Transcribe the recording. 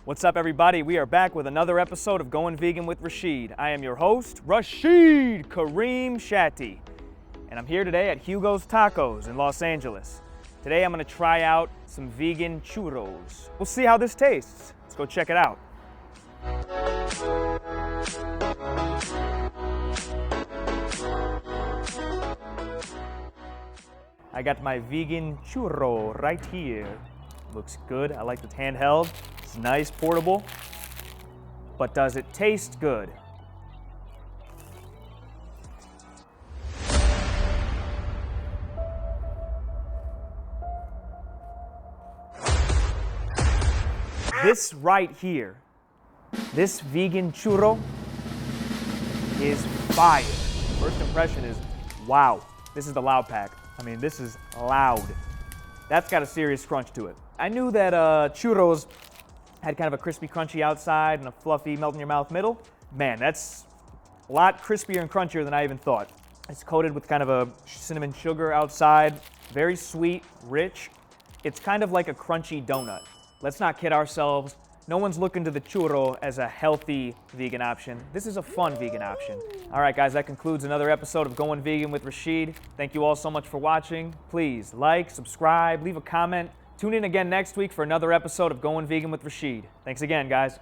What's up, everybody? We are back with another episode of Going Vegan with Rachid. I am your host, Rachid Kareem Shatty, and I'm here today at Hugos Tacos in Los Angeles. Today I'm going to try out some vegan churros. We'll see how this tastes. Let's go check it out. I got my vegan churro right here. Looks good. I like the handheld. It's nice, portable. But does it taste good? This right here, this vegan churro is fire. First impression is, wow, this is the loud pack. I mean, this is loud. That's got a serious crunch to it. I knew that churros had kind of a crispy, crunchy outside and a fluffy, melt-in-your-mouth middle. Man, that's a lot crispier and crunchier than I even thought. It's coated with kind of a cinnamon sugar outside, very sweet, rich. It's kind of like a crunchy donut. Let's not kid ourselves. No one's looking to the churro as a healthy vegan option. This is a fun vegan option. All right, guys, that concludes another episode of Going Vegan with Rachid. Thank you all so much for watching. Please like, subscribe, leave a comment. Tune in again next week for another episode of Going Vegan with Rachid. Thanks again, guys.